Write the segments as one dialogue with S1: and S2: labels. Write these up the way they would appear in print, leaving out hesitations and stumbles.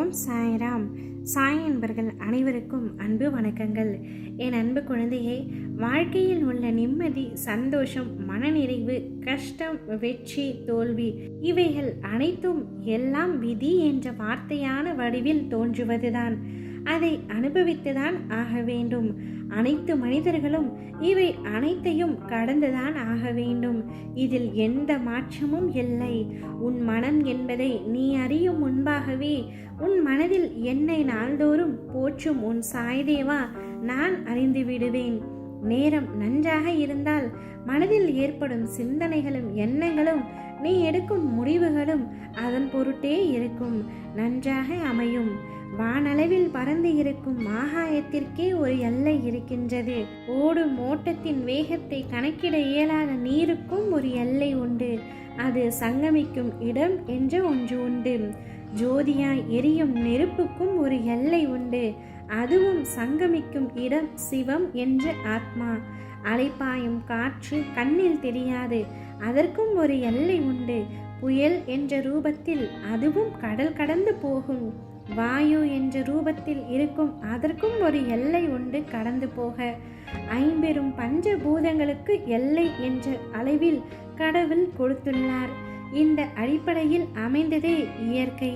S1: ஓம் சாய்ராம். சாய் என்பர்கள் அனைவருக்கும் அன்பு வணக்கங்கள். என் அன்பு குழந்தையே, வாழ்க்கையில் உள்ள நிம்மதி, சந்தோஷம், மனநிறைவு, கஷ்டம், வெற்றி, தோல்வி இவைகள் அனைத்தும் எல்லாம் விதி என்ற வார்த்தையான வடிவில் தோன்றுவதுதான். அதை அனுபவித்துதான் ஆக வேண்டும். அனைத்து மனிதர்களும் இவை அனைத்தையும் கடந்துதான் ஆக வேண்டும். இதில் எந்த மாற்றமும் இல்லை. உன் மனம் என்பதை நீ அறியும் முன்பாகவே உன் மனதில் என்னை நாள்தோறும் போற்றும் உன் சாய்தேவா நான் அறிந்து விடுவேன். நேரம் நன்றாக இருந்தால் மனதில் ஏற்படும் சிந்தனைகளும் எண்ணங்களும் நீ எடுக்கும் முடிவுகளும் அதன் பொருட்டே இருக்கும், நன்றாக அமையும். வானளவில் பறந்து இருக்கும் ஆகாயத்திற்கே ஒரு எல்லை இருக்கின்றது. ஓடும் ஓட்டத்தின் வேகத்தை கணக்கிட இயலாத நீருக்கும் ஒரு எல்லை உண்டு. அது சங்கமிக்கும் இடம் என்று ஒன்று உண்டு. ஜோதியாய் எரியும் நெருப்புக்கும் ஒரு எல்லை உண்டு. அதுவும் சங்கமிக்கும் இடம் சிவம் என்ற ஆத்மா. அலைப்பாயும் காற்று கண்ணில் தெரியாது, அதற்கும் ஒரு எல்லை உண்டு. புயல் என்ற ரூபத்தில் அதுவும் கடல் கடந்து போகும். வாயு என்ற ரூபத்தில் இருக்கும், அதற்கும் ஒரு எல்லை உண்டு கடந்து போக. ஐம்பெரும் பஞ்சபூதங்களுக்கு எல்லை என்ற அளவில் கடவுள் கொடுத்துள்ளார். இந்த அடிப்படையில் அமைந்ததே இயற்கை.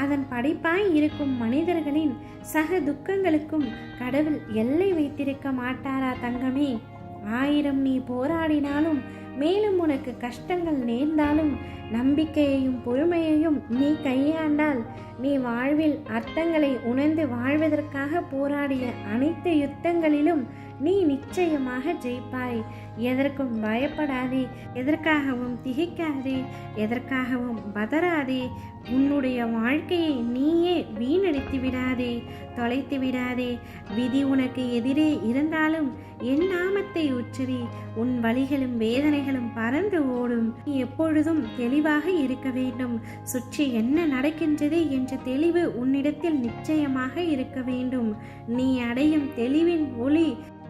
S1: அதன் படைப்பாய் இருக்கும் மனிதர்களின் சக துக்கங்களுக்கும் கடவுள் எல்லை வைத்திருக்க மாட்டாரா தங்கமே? 1000 நீ போராடினாலும், மேலும் உனக்கு கஷ்டங்கள் நேர்ந்தாலும், நம்பிக்கையையும் பொறுமையையும் நீ கையாண்டால், நீ வாழ்வில் அர்த்தங்களை உணர்ந்து வாழ்வதற்காக போராடிய அனைத்து யுத்தங்களிலும் நீ நிச்சயமாக ஜெயிப்பாய். எதற்கும் பயப்படாதே, எதற்காகவும் திகைக்காதே, எதற்காகவும் பதறாதே. உன்னுடைய வாழ்க்கையை நீயே வீணடித்து விடாதே, தொலைத்து விடாதே. விதி உனக்கு எதிரே இருந்தாலும் என் நாமத்தை உச்சரி, உன் வலிகளும் வேதனைகளும் பறந்து ஓடும். நீ எப்பொழுதும் தெளிவாக இருக்க வேண்டும். சுற்றி என்ன நடக்கின்றது என்ற தெளிவு உன்னிடத்தில் நிச்சயமாக இருக்க வேண்டும். நீ அடையும் தெளிவின் ஒளி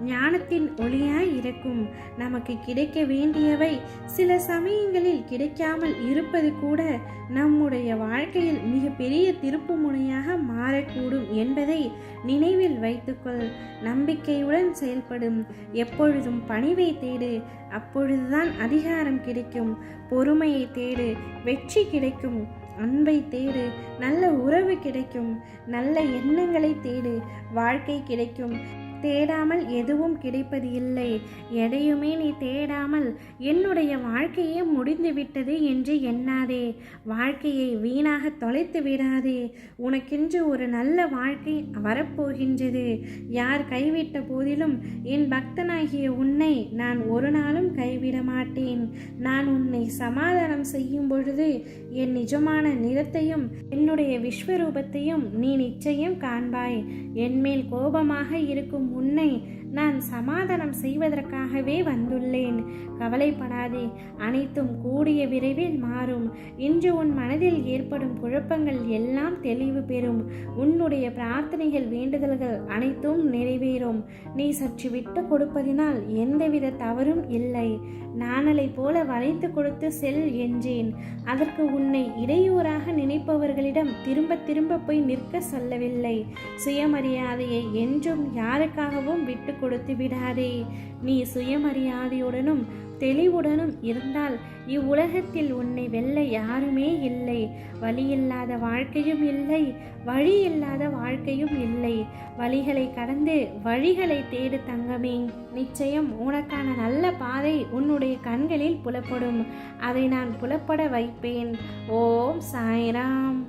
S1: ஞானத்தின் ஒளியாய் இருக்கும். நமக்கு கிடைக்க வேண்டியவை சில சமயங்களில் கிடைக்காமல் இருப்பது கூட நம்முடைய வாழ்க்கையில் மிக பெரிய திருப்பு முனையாக மாறக்கூடும் என்பதை நினைவில் வைத்துக்கொள். நம்பிக்கையுடன் செயல்படும். எப்பொழுதும் பணிவை தேடு, அப்பொழுதுதான் அதிகாரம் கிடைக்கும். பொறுமையை தேடு, வெற்றி கிடைக்கும். அன்பை தேடு, நல்ல உறவு கிடைக்கும். நல்ல எண்ணங்களை தேடு, வாழ்க்கை கிடைக்கும். தேடாமல் எதுவும் கிடைப்பது இல்லை. எதையுமே நீ தேடாமல் என்னுடைய வாழ்க்கையே முடிந்துவிட்டது என்று எண்ணாதே. வாழ்க்கையை வீணாக தொலைத்து விடாதே. உனக்கென்று ஒரு நல்ல வாழ்க்கை வரப்போகின்றது. யார் கைவிட்ட போதிலும் என் பக்தனாகிய உன்னை நான் ஒரு நாளும் கைவிட மாட்டேன். நான் உன்னை சமாதானம் செய்யும் பொழுது என் நிஜமான நிறத்தையும் என்னுடைய விஸ்வரூபத்தையும் நீ நிச்சயம் காண்பாய். என்மேல் கோபமாக இருக்கும் உன்னை நான் சமாதானம் செய்வதற்காகவே வந்துள்ளேன். கவலைப்படாதே, அனைத்தும் கூடிய விரைவில் மாறும். இன்று உன் மனதில் ஏற்படும் குழப்பங்கள் எல்லாம் தெளிவு பெறும். உன்னுடைய பிரார்த்தனைகள், வேண்டுதல்கள் அனைத்தும் நிறைவேறும். நீ சற்று விட்டு கொடுப்பதினால் எந்தவித தவறும் இல்லை. நாணலை போல வளைத்து கொடுத்து செல் என்றேன். அதற்கு உன்னை இடையூறாக நினைப்பவர்களிடம் திரும்ப திரும்ப போய் நிற்க சொல்லவில்லை. சுயமரியாதையை என்றும் யாருக்காகவும் விட்டு கொடுத்து விடாதே. நீ சுயமரியாதையுடனும் தெளிவுடனும் இருந்தால் இவ்வுலகத்தில் உன்னை வெல்ல யாருமே இல்லை. வழியில்லாத வாழ்க்கையும் இல்லை, வழி இல்லாத வாழ்க்கையும் இல்லை. வழிகளை கடந்து வழிகளை தேடு தங்கமே. நிச்சயம் உனக்கான நல்ல பாதை உன்னுடைய கண்களில் புலப்படும். அதை நான் புலப்பட வைப்பேன். ஓம் சாய்ராம்.